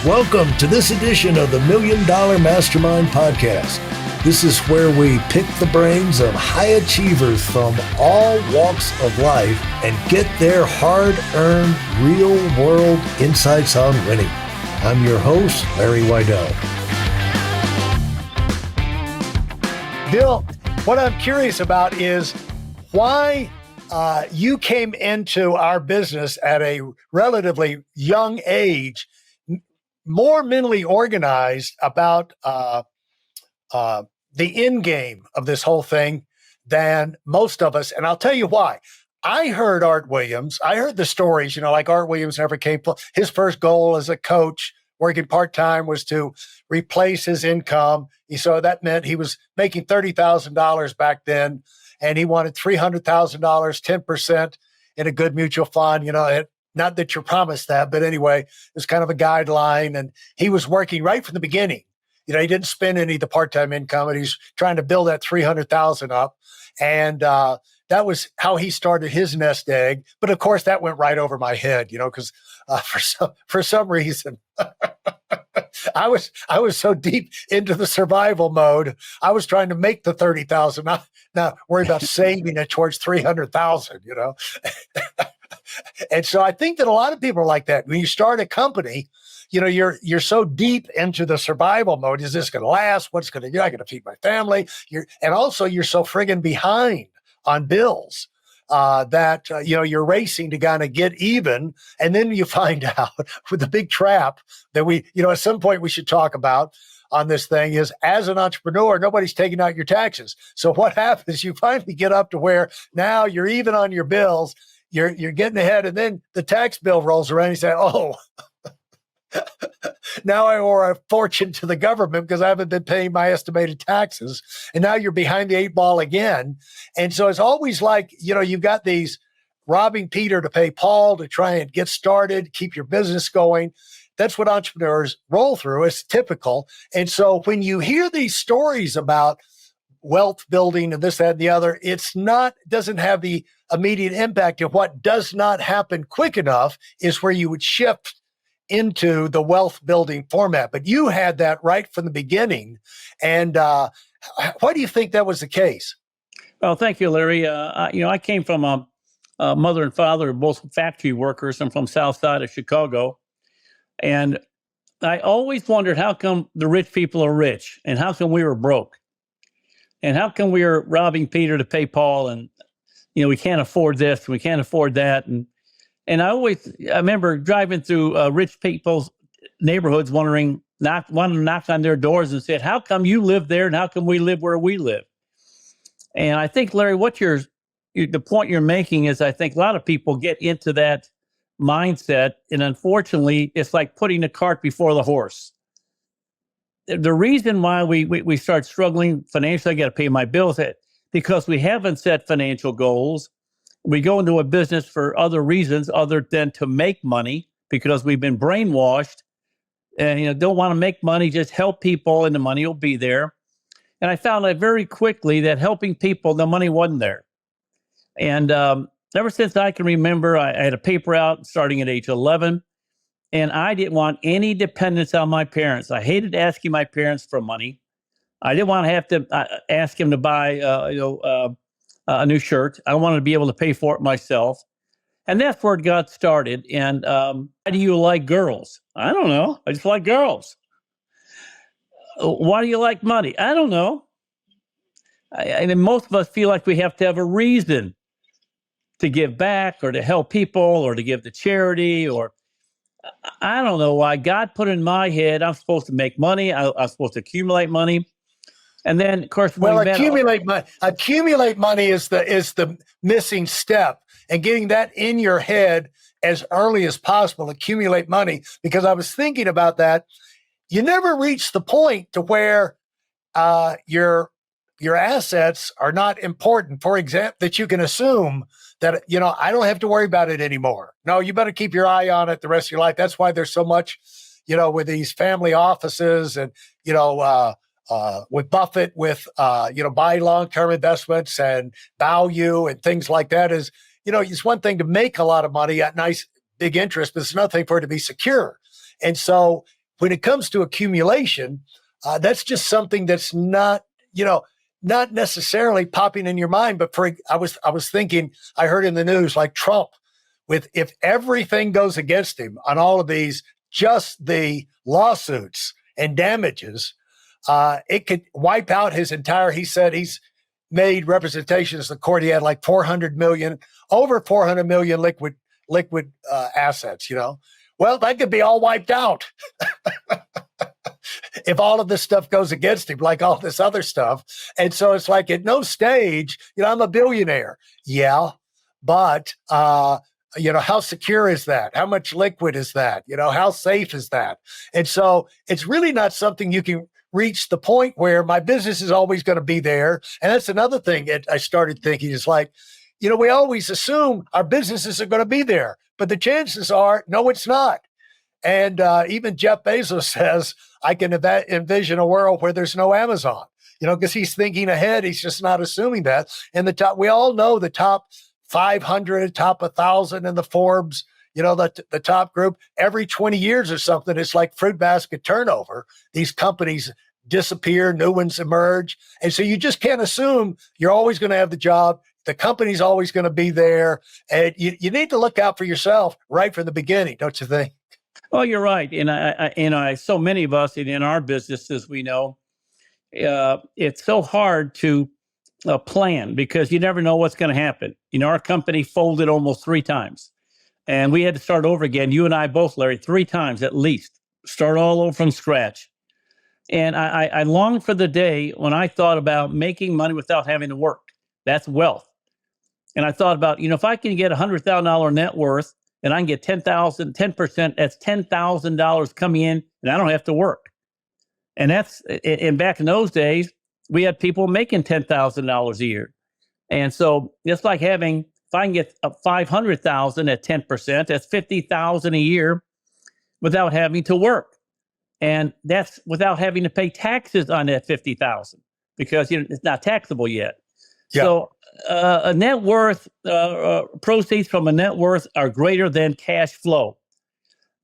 Welcome to this edition of the Million Dollar Mastermind podcast. This is where we pick the brains of high achievers from all walks of life and get their hard-earned, real-world insights on winning. I'm your host, Larry Weidel. Bill, what I'm curious about is why you came into our business at a relatively young age, more mentally organized about the end game of this whole thing than most of us. And I'll tell you why. I heard Art Williams. I heard the stories, like Art Williams never came. His first goal as a coach working part-time was to replace his income. So that meant he was making $30,000 back then, and he wanted $300,000, 10% in a good mutual fund. Not that you're promised that, but anyway, it was kind of a guideline. And he was working right from the beginning. He didn't spend any of the part-time income, and he's trying to build that $300,000 up. And that was how he started his nest egg. But of course, that went right over my head, because for some reason, I was so deep into the survival mode. I was trying to make the 30,000, not worry about saving it towards 300,000. And so I think that a lot of people are like that. When you start a company, you're so deep into the survival mode. Is this going to last? What's going to do? I got to feed my family. And also you're so friggin' behind on bills that you're racing to kind of get even. And then you find out with the big trap that at some point we should talk about on this thing is, as an entrepreneur, nobody's taking out your taxes. So what happens? You finally get up to where now you're even on your bills. You're getting ahead, and then the tax bill rolls around. And you say, "Oh, now I owe a fortune to the government because I haven't been paying my estimated taxes." And now you're behind the eight ball again. And so it's always like, you've got these robbing Peter to pay Paul to try and get started, keep your business going. That's what entrepreneurs roll through. It's typical. And so when you hear these stories about wealth building and this, that, and the other, doesn't have the immediate impact. And what does not happen quick enough is where you would shift into the wealth building format. But you had that right from the beginning. And why do you think that was the case? Well, thank you, Larry. I came from a mother and father, both factory workers. I'm from South Side of Chicago. And I always wondered, how come the rich people are rich and how come we were broke? And how come we are robbing Peter to pay Paul? And, we can't afford this, we can't afford that. And I remember driving through rich people's neighborhoods wanting to knock on their doors and said, how come you live there and how come we live where we live? And I think, Larry, the point you're making is, I think a lot of people get into that mindset. And unfortunately, it's like putting the cart before the horse. The reason why we start struggling financially, I got to pay my bills, because we haven't set financial goals. We go into a business for other reasons other than to make money, because we've been brainwashed and don't want to make money, just help people and the money will be there. And I found out very quickly that helping people, the money wasn't there. And ever since I can remember, I had a paper out starting at age 11. And I didn't want any dependence on my parents. I hated asking my parents for money. I didn't want to have to ask them to buy, a new shirt. I wanted to be able to pay for it myself. And that's where it got started. And why do you like girls? I don't know. I just like girls. Why do you like money? I don't know. And most of us feel like we have to have a reason to give back or to help people or to give to charity, or I don't know why God put in my head I'm supposed to make money. I'm supposed to accumulate money. And then, of course, accumulate money is the missing step, and getting that in your head as early as possible. Accumulate money, because I was thinking about that. You never reach the point to where your assets are not important. For example, that you can assume that I don't have to worry about it anymore. No, you better keep your eye on it the rest of your life. That's why there's so much, with these family offices and with Buffett, with buy long-term investments and value and things like that. Is it's one thing to make a lot of money at nice big interest, but it's another thing for it to be secure. And so when it comes to accumulation, that's just something that's not, not necessarily popping in your mind. But I was thinking, I heard in the news, like Trump, if everything goes against him on all of these, just the lawsuits and damages, it could wipe out his entire. He said he's made representations to the court. He had like over 400 million liquid assets. Well, that could be all wiped out if all of this stuff goes against him, like all this other stuff. And so it's like at no stage, I'm a billionaire. Yeah, but how secure is that? How much liquid is that? How safe is that? And so it's really not something you can reach the point where my business is always going to be there. And that's another thing that I started thinking is like, we always assume our businesses are going to be there, but the chances are, no, it's not. And even Jeff Bezos says, I can envision a world where there's no Amazon, because he's thinking ahead. He's just not assuming that. And we all know the top 500, top 1,000 in the Forbes, the top group, every 20 years or something, it's like fruit basket turnover. These companies disappear, new ones emerge. And so you just can't assume you're always going to have the job. The company's always going to be there. And you need to look out for yourself right from the beginning, don't you think? Oh, you're right. And so many of us in our businesses, we know it's so hard to plan because you never know what's going to happen. Our company folded almost 3 times and we had to start over again. You and I both, Larry, 3 times at least, start all over from scratch. And I longed for the day when I thought about making money without having to work. That's wealth. And I thought about, if I can get $100,000 net worth and I can get 10%, that's $10,000 coming in and I don't have to work. And back in those days, we had people making $10,000 a year. And so it's like if I can get $500,000 at 10%, that's $50,000 a year without having to work. And that's without having to pay taxes on that $50,000 because it's not taxable yet. Yeah. So a net worth, proceeds from a net worth are greater than cash flow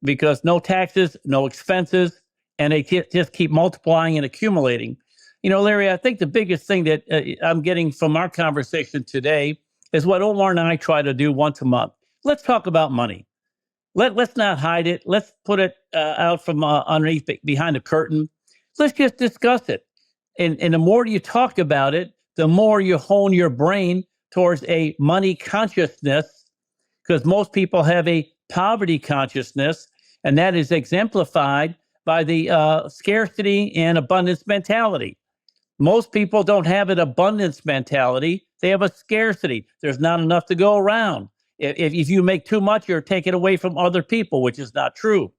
because no taxes, no expenses, and they just keep multiplying and accumulating. Larry, I think the biggest thing that I'm getting from our conversation today is what Omar and I try to do once a month. Let's talk about money. Let's not hide it. Let's put it out from underneath, behind the curtain. Let's just discuss it. And the more you talk about it, the more you hone your brain towards a money consciousness, because most people have a poverty consciousness, and that is exemplified by the scarcity and abundance mentality. Most people don't have an abundance mentality. They have a scarcity. There's not enough to go around. If you make too much, you're taking away from other people, which is not true.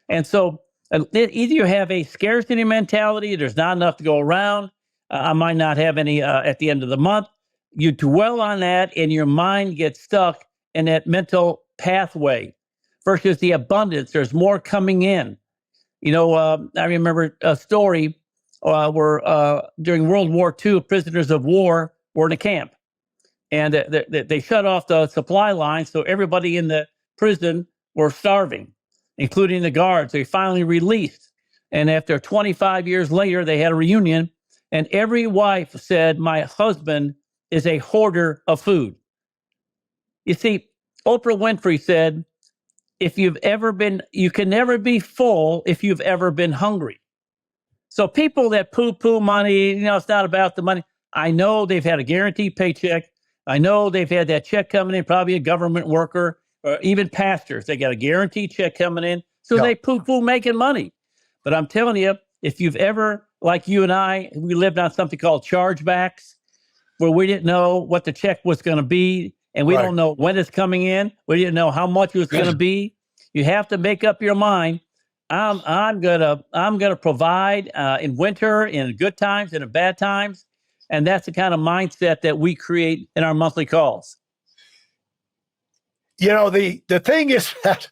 And so either you have a scarcity mentality, there's not enough to go around, I might not have any at the end of the month. You dwell on that and your mind gets stuck in that mental pathway versus the abundance. There's more coming in. I remember a story where during World War II, prisoners of war were in a camp. And they shut off the supply line, so everybody in the prison were starving, including the guards. They finally released. And after 25 years later, they had a reunion, and every wife said, "My husband is a hoarder of food." You see, Oprah Winfrey said, you can never be full if you've ever been hungry. So people that poo-poo money, it's not about the money. I know they've had a guaranteed paycheck. I know they've had that check coming in, probably a government worker, or even pastors. They got a guaranteed check coming in, so they poo-poo making money. But I'm telling you, if you've ever, like you and I, we lived on something called chargebacks, where we didn't know what the check was going to be, and we don't know when it's coming in. We didn't know how much it was going to be. You have to make up your mind. I'm gonna provide in winter, in good times, and in bad times. And that's the kind of mindset that we create in our monthly calls. The thing is that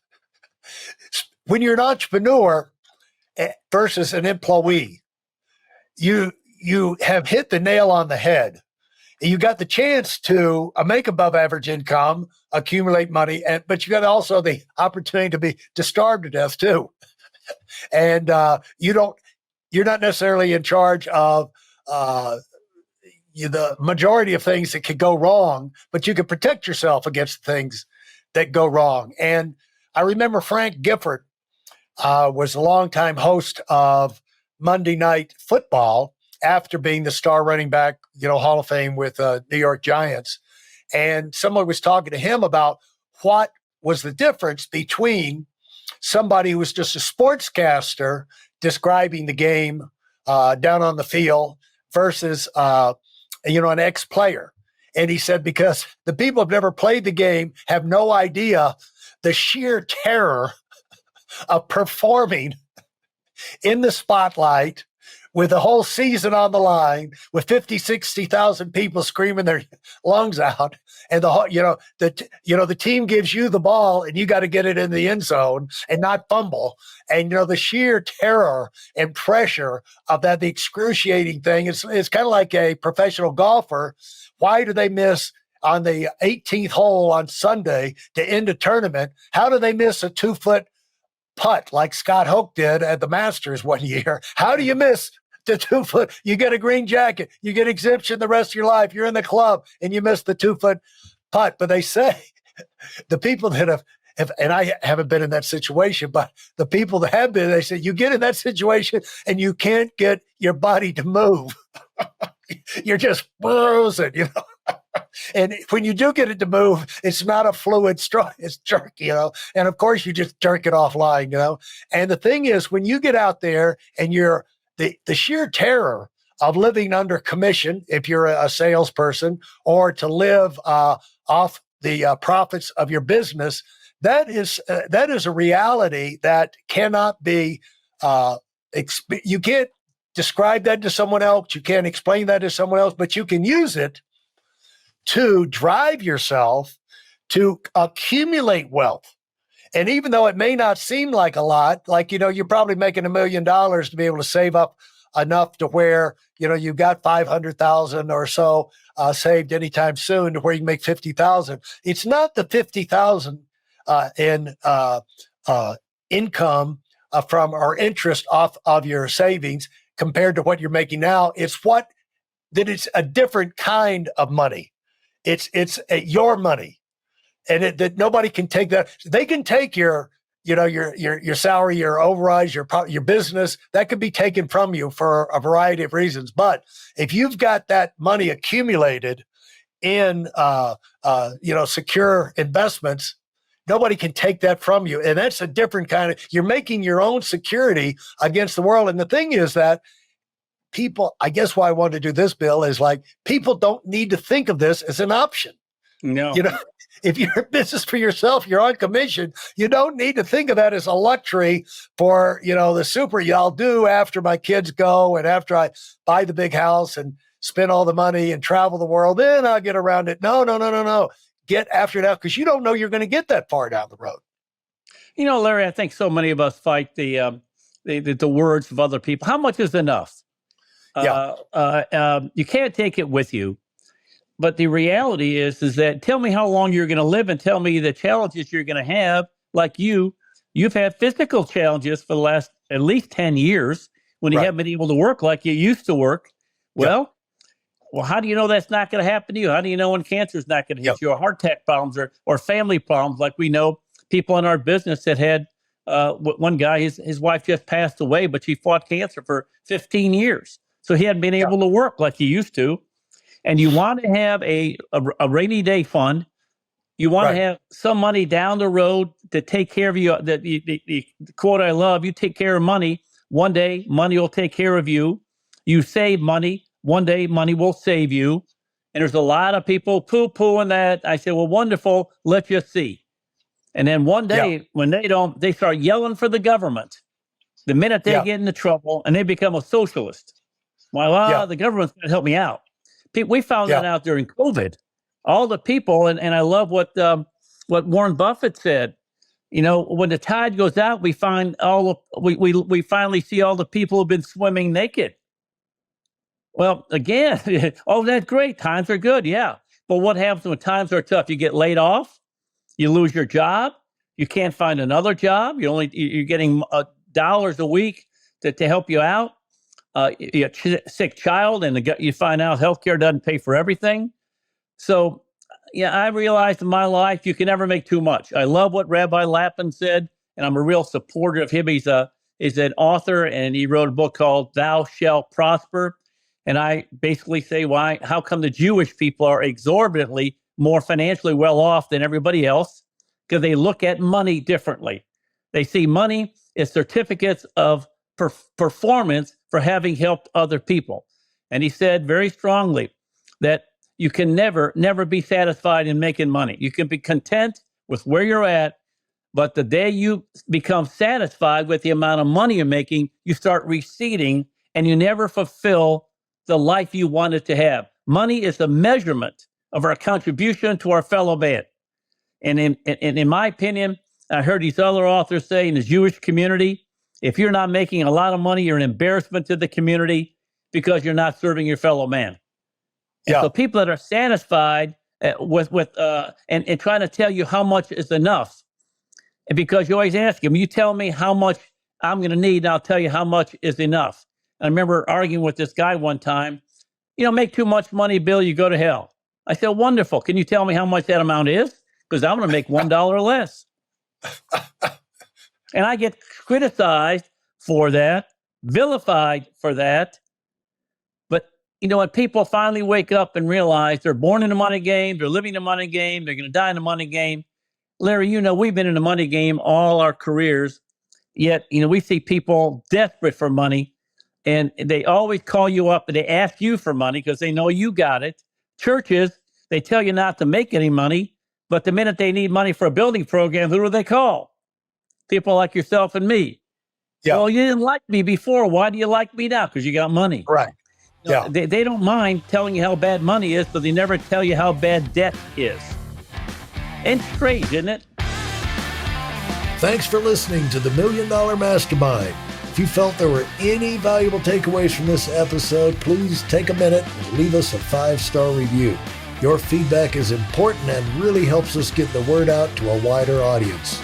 when you're an entrepreneur versus an employee, you have hit the nail on the head. You got the chance to make above average income, accumulate money, but you got also the opportunity to starve to death too. and you're not necessarily in charge of the majority of things that could go wrong, but you can protect yourself against things that go wrong. And I remember Frank Gifford was a longtime host of Monday Night Football after being the star running back, Hall of Fame with New York Giants. And someone was talking to him about what was the difference between somebody who was just a sportscaster describing the game down on the field versus, an ex-player. And he said, because the people who've never played the game have no idea the sheer terror of performing in the spotlight with the whole season on the line, with 50, 60,000 people screaming their lungs out, and the team gives you the ball and you got to get it in the end zone and not fumble. And the sheer terror and pressure of that, the excruciating thing, it's kind of like a professional golfer. Why do they miss on the 18th hole on Sunday to end a tournament? How do they miss a 2-foot putt like Scott Hoke did at the Masters one year? How do you miss the 2-foot? You get a green jacket, you get exemption the rest of your life. You're in the club and you miss the 2-foot putt. But they say the people that have, and I haven't been in that situation, but the people that have been, they say you get in that situation and you can't get your body to move. You're just frozen, And when you do get it to move, it's not a fluid stroke, it's jerk, and of course you just jerk it offline, And the thing is, when you get out there and you're the sheer terror of living under commission, if you're a salesperson, or to live off the profits of your business, that is a reality that cannot be, you can't describe that to someone else. You can't explain that to someone else, but you can use it to drive yourself to accumulate wealth. And even though it may not seem like a lot, like, you're probably making $1 million to be able to save up enough to where, you've got 500,000 or so saved anytime soon to where you can make 50,000. It's not the 50,000 in income from or interest off of your savings compared to what you're making now. It's it's a different kind of money. It's your money, and that nobody can take that. They can take your salary, your overrides, your business. That could be taken from you for a variety of reasons. But if you've got that money accumulated in secure investments, nobody can take that from you. And that's a different kind of. You're making your own security against the world. And the thing is that people, I guess why I wanted to do this, Bill, is like people don't need to think of this as an option. No. If you're in business for yourself, you're on commission, you don't need to think of that as a luxury for, the super I'll do after my kids go and after I buy the big house and spend all the money and travel the world, then I'll get around it. No. Get after it out, because you don't know you're going to get that far down the road. Larry, I think so many of us fight the words of other people. How much is enough? You can't take it with you. But the reality is that tell me how long you're going to live and tell me the challenges you're going to have. Like you've had physical challenges for the last at least 10 years when you haven't been able to work like you used to work. Well, how do you know that's not going to happen to you? How do you know when cancer is not going to hit you, or heart attack problems, or family problems? Like we know people in our business that had one guy, his wife just passed away, but she fought cancer for 15 years. So he hadn't been able to work like he used to. And you want to have a rainy day fund. You want to have some money down the road to take care of you. The quote I love, you take care of money. One day, money will take care of you. You save money. One day, money will save you. And there's a lot of people poo-pooing that. I say, well, wonderful. Let's just see. And then one day, when they don't, they start yelling for the government. The minute they get into trouble and they become a socialist. Well, the government's going to help me out. We found that out during COVID. All the people, and I love what Warren Buffett said. When the tide goes out, we find we finally see all the people who've been swimming naked. Well, again, that's great. Times are good, but what happens when times are tough? You get laid off, you lose your job, you can't find another job. You're getting dollars a week to help you out. You have a sick child, and you find out healthcare doesn't pay for everything. So, yeah, I realized in my life you can never make too much. I love what Rabbi Lapin said, and I'm a real supporter of him. He's an author, and he wrote a book called "Thou Shalt Prosper." And I basically say, how come the Jewish people are exorbitantly more financially well off than everybody else? Because they look at money differently. They see money as certificates of performance for having helped other people. And he said very strongly that you can never be satisfied in making money. You can be content with where you're at, but the day you become satisfied with the amount of money you're making, you start receding and you never fulfill the life you wanted to have. Money is a measurement of our contribution to our fellow man. And in my opinion, I heard these other authors say in the Jewish community, if you're not making a lot of money, you're an embarrassment to the community because you're not serving your fellow man. Yeah. So people that are satisfied with and trying to tell you how much is enough, and because you always ask them, you tell me how much I'm going to need, and I'll tell you how much is enough. I remember arguing with this guy one time, make too much money, Bill, you go to hell. I said, wonderful. Can you tell me how much that amount is? Because I'm going to make $1 less. And I get criticized for that, vilified for that. But, when people finally wake up and realize they're born in the money game, they're living in the money game, they're going to die in the money game. Larry, we've been in the money game all our careers, yet, we see people desperate for money. And they always call you up and they ask you for money because they know you got it. Churches, they tell you not to make any money, but the minute they need money for a building program, who do they call? People like yourself and me. Yeah. Well, you didn't like me before. Why do you like me now? Because you got money. Right. Yeah. They don't mind telling you how bad money is, but they never tell you how bad debt is. And strange, isn't it? Thanks for listening to the Million Dollar Mastermind. If you felt there were any valuable takeaways from this episode, please take a minute and leave us a 5-star review. Your feedback is important and really helps us get the word out to a wider audience.